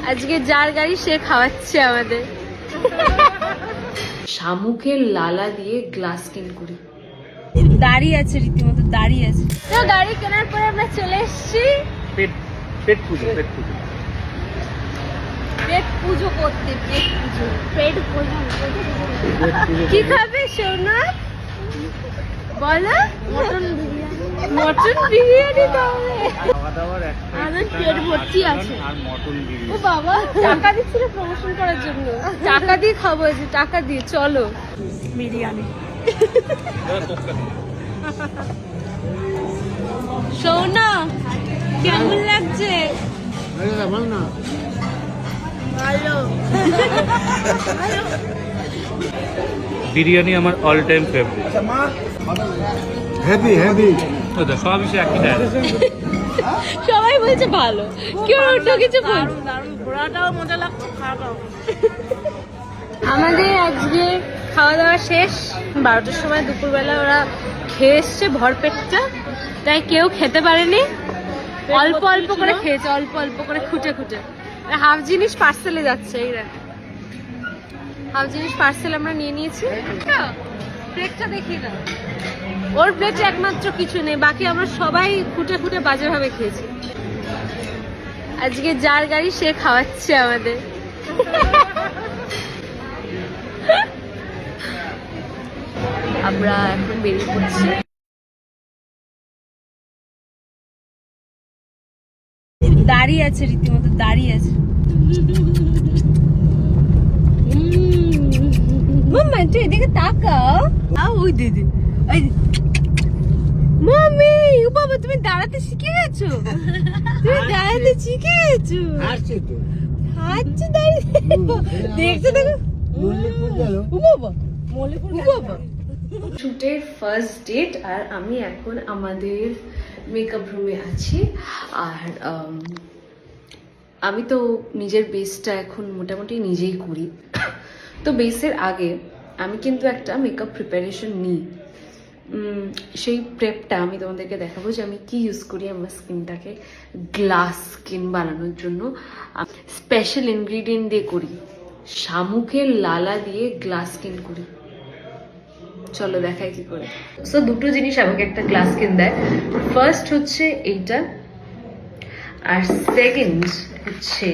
আজকে যার গাড়ি সে খাওয়াচ্ছে আমাদের। শামুকের লালা দিয়ে গ্লাস স্কিন করি। দাঁড়িয়ে আছে, রীতিমতো দাঁড়িয়ে আছে। তো গাড়ি কেনার পরে আমরা চলে এসেছি পেট পুজো করতে। পেট পুজো কি খাবে সোনা বলো? মটন বিরিয়ানি খাবে। আমাদের পেট ভর্তি আছে। ও বাবা, টাকা দিচ্ছিল প্রমোশন করার জন্য। টাকা দিয়ে খাবো, টাকা দিয়ে চলো বিরিয়ানি। সোনা কেমন লাগছে? ভালো। বিরিয়ানি আমার অল টাইম ফেভারিট। হেভি ওটা সবই সে একই দেয়। সবাই বলছে ভালো, কেউ অন্য কিছু বলছে। ঘোড়াটাও মজা লাগছে, খাওয়াটাও। আমাদের আজকে খাওয়া দাওয়া শেষ 12টার সময়। দুপুরবেলা ওরা খেয়ে এসছে ভরপেটটা, তাই কেউ খেতে পারেনি। অল্প অল্প করে খেয়েছে, অল্প অল্প করে খুঁটে খুঁটে। হাফ জিনিস পার্সেলে যাচ্ছে। এই হাফ জিনিস পার্সেল আমরা নিয়ে নিয়েছি। প্লেটটা দেখিয়ে দাও। ওর প্লেটে একমাত্র কিছু নেই, বাকি আমরা সবাই খুঁটে খুঁটে বাজে ভাবে খেয়েছি। আজকে যার গাড়ি সে খাওয়াচ্ছে আমাদের। আমরা এখন বেরিয়ে পড়ছি। দাঁড়িয়ে আছে, রীতিমতো দাঁড়িয়ে আছে। মাম্মা তুই এদিকে তাকাও। ওই দিদি, ওই মামি। ও বাবা, তুমি দাঁড়াতে শিখে গেছো? তুমি দাঁড়াতে শিখে গেছো? হাঁটছে দাঁড়িয়ে। দেখছো দেখো। ও বাবা, ও বাবা। শুটের ফার্স্ট ডেট, আর আমি এখন আমাদের মেকআপ রুমে আছি। আর আমি তো নিজের বেসটা এখন মোটামুটি নিজেই করি। তো বেসের আগে আমি কিন্তু একটা মেকআপ প্রিপারেশন নিই। সেই প্রেপটা আমি তোমাদেরকে দেখাবো যে আমি কি ইউজ করি আমার স্কিনটাকে গ্লাস স্কিন বানানোর জন্য। স্পেশাল ইনগ্রিডিয়েন্ট দিয়ে করি, শামুকের লালা দিয়ে গ্লাস স্কিন করি। চলো দেখাই কি করে। সো দুটো জিনিস আমাকে একটা গ্লাস স্কিন দেয়। ফার্স্ট হচ্ছে এইটা, আর সেকেন্ড হচ্ছে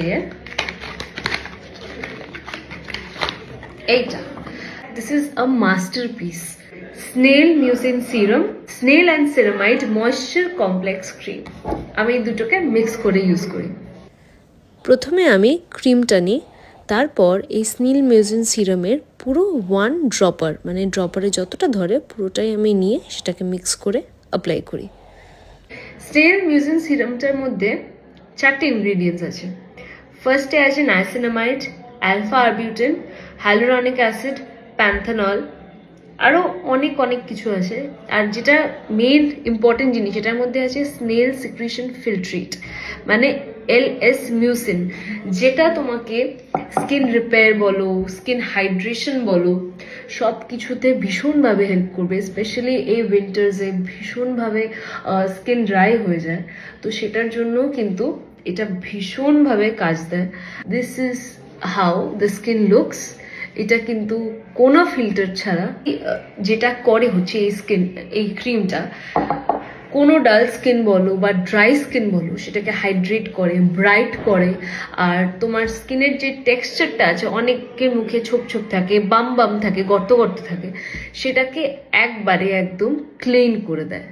এইটা। This is a masterpiece, snail mucin serum, snail and ceramide moisture complex cream. আমি এই দুটোকে মিক্স করে ইউজ করি। প্রথমে আমি ক্রিমটা নিই, তারপর এই স্নেল মিউসিন সিরামের পুরো 1 ড্রপার, মানে ড্রপারে যতটা ধরে পুরোটাই আমি নিয়ে সেটাকে মিক্স করে অ্যাপ্লাই করি। স্নেল মিউসিন সিরামটার মধ্যে 4টে ইনগ্রিডিয়েন্টস আছে। ফার্স্টে আছে niacinamide, alpha arbutin, hyaluronic acid, প্যান্থানল, আরও অনেক অনেক কিছু আছে। আর যেটা মেইন ইম্পর্টেন্ট জিনিস, এটার মধ্যে আছে স্নেল সিক্রিশন ফিল্ট্রেট, মানে LS মিউসিন, যেটা তোমাকে স্কিন রিপেয়ার বলো, স্কিন হাইড্রেশন বলো, সব কিছুতে ভীষণভাবে হেল্প করবে। স্পেশালি এই উইন্টার্সে ভীষণভাবে স্কিন ড্রাই হয়ে যায়, তো সেটার জন্য কিন্তু এটা ভীষণভাবে কাজ দেয়। This is how the skin looks. এটা কিন্তু কোনো ফিল্টার ছাড়া যেটা করে হচ্ছে এই ক্রিমটা কোনো ডাল স্কিন বলো বা ড্রাই স্কিন বলো, সেটাকে হাইড্রেট করে, ব্রাইট করে। আর তোমার স্কিনের যে টেক্সচারটা আছে, অনেকের মুখে ছোপ ছোপ থাকে, বাম বাম থাকে, গর্ত গর্ত থাকে, সেটাকে একবারে একদম ক্লিন করে দেয়,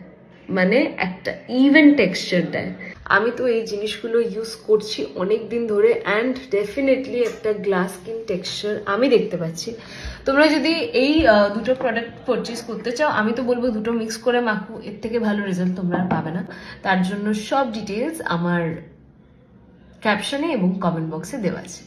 মানে একটা ইভেন টেক্সচার দেয়। আমি তো এই জিনিসগুলো ইউজ করছি অনেক দিন ধরে, অ্যান্ড ডেফিনেটলি একটা গ্লাস স্কিন টেক্সচার আমি দেখতে পাচ্ছি। তোমরা যদি এই দুটো প্রোডাক্ট পারচেস করতে চাও, আমি তো বলবো দুটো মিক্স করে মাখো, এর থেকে ভালো রেজাল্ট তোমরা আর পাবে না। তার জন্য সব ডিটেলস আমার ক্যাপশনে এবং কমেন্ট বক্সে দেওয়া আছে।